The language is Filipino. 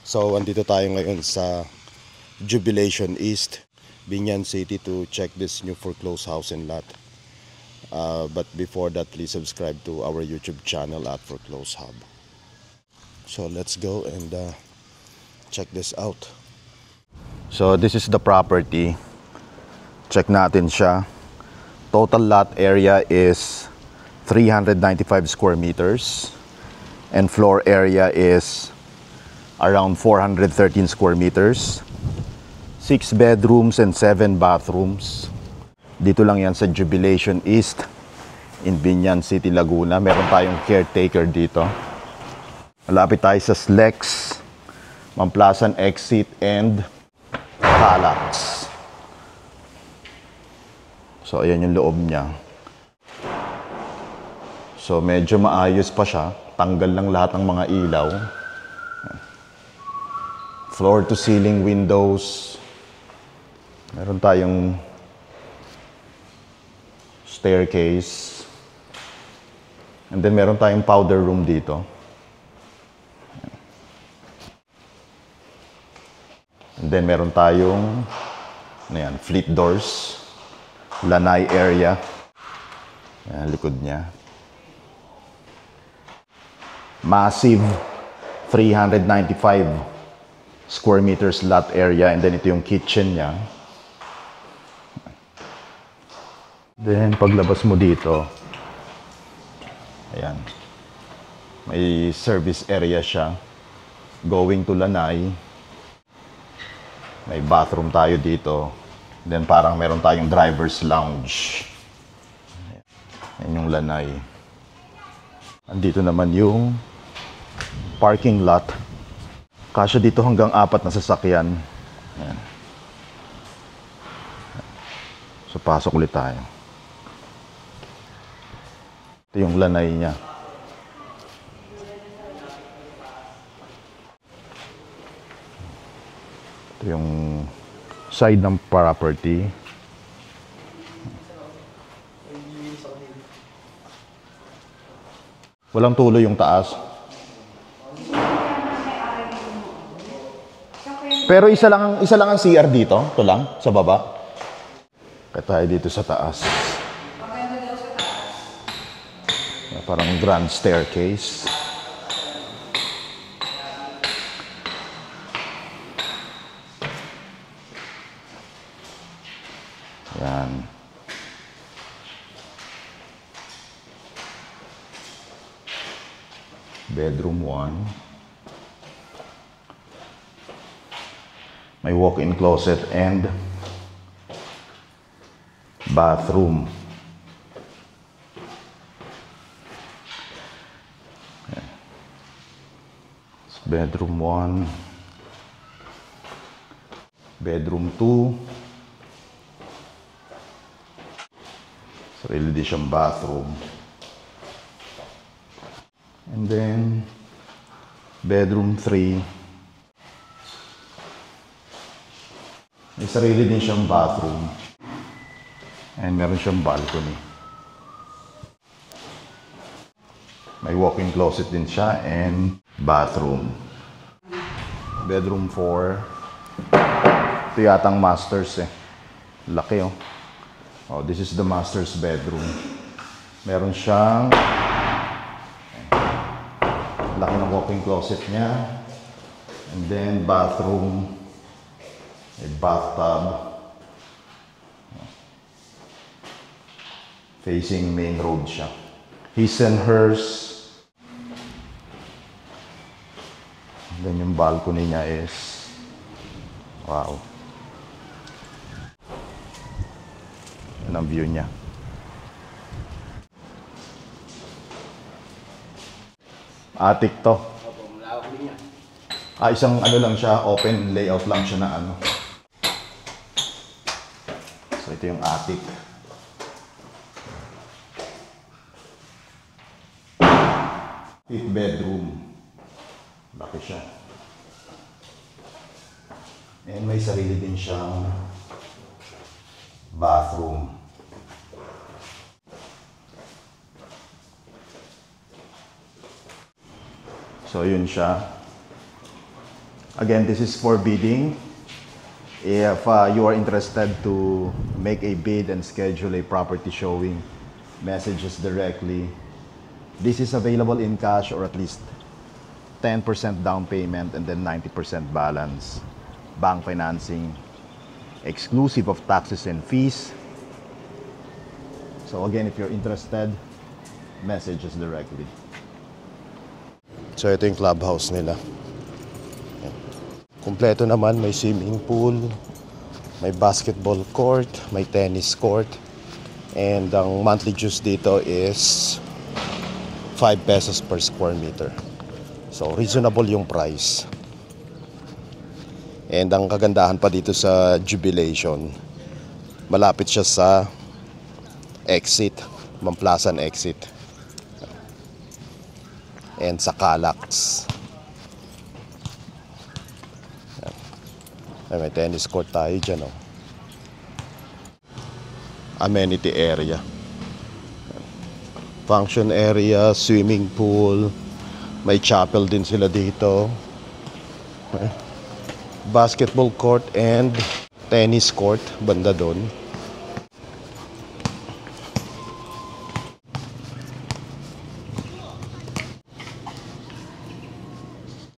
So, andito tayo ngayon sa Jubilation East, Binyan City to check this new foreclosed house and lot. But before that, please subscribe to our YouTube channel at Foreclosed Hub. So, let's go and check this out. So, this is the property. Check natin siya. Total lot area is 395 square meters. And floor area is around 413 square meters. 6 bedrooms and 7 bathrooms. Dito lang yan sa Jubilation East in Binyan City, Laguna. Meron tayong caretaker dito. Malapit tayo sa Slex, Mamplasan Exit and Calax. So ayan yung loob niya. So medyo maayos pa siya. Tanggal lang lahat ng mga ilaw. Floor to ceiling windows. Meron tayong staircase. And then meron tayong powder room dito. And then meron tayong fleet doors. Lanai area. Ayan, likod niya. Massive 395 square meters lot area, and then ito yung kitchen niya. Then paglabas mo dito, ayan, may service area siya going to Lanai. May bathroom tayo dito. Then parang meron tayong driver's lounge. Ayan yung Lanai. Andito naman yung parking lot. Kasya dito hanggang 4 na sasakyan. Ayan. So, pasok ulit tayo. Ito yung Lanai niya. Ito yung side ng property. Walang tuloy yung taas. Pero isa lang ang CR dito. Ito lang, sa baba. Kaya tayo dito sa taas. Parang grand staircase. Yan. Bedroom 1. May walk-in closet and bathroom. Bedroom 1. Bedroom 2. Sarili din siyang bathroom. And then, bedroom 3. May sarili din siyang bathroom. And meron siyang balcony. May walk-in closet din siya and bathroom. Bedroom 4. Ito yatang master's eh. Laki oh. Oh, this is the master's bedroom. Meron siyang laki ng walk-in closet niya. And then bathroom. May bathtub. Facing main road siya. His and hers. And then yung balcony niya is wow. Yan ang view niya. Attic to. Isang ano lang siya, open layout lang siya na ano. So ito yung attic. Fifth bedroom. Laki siya. And may sarili din siyang bathroom. So, yun siya. Again, this is for bidding. If you are interested to make a bid and schedule a property showing, message us directly. This is available in cash or at least 10% down payment and then 90% balance. Bank financing, exclusive of taxes and fees. So again, if you're interested, message us directly. So ito yung clubhouse nila. Kumpleto naman, may swimming pool, may basketball court, may tennis court. And ang monthly dues dito is 5 pesos per square meter. So reasonable yung price. And ang kagandahan pa dito sa Jubilation, malapit siya sa exit, Mamplasan exit. And sa Calax. Ay, may tennis court tayo dyan, oh. Amenity area. Function area, swimming pool. May chapel din sila dito. Basketball court and tennis court banda doon.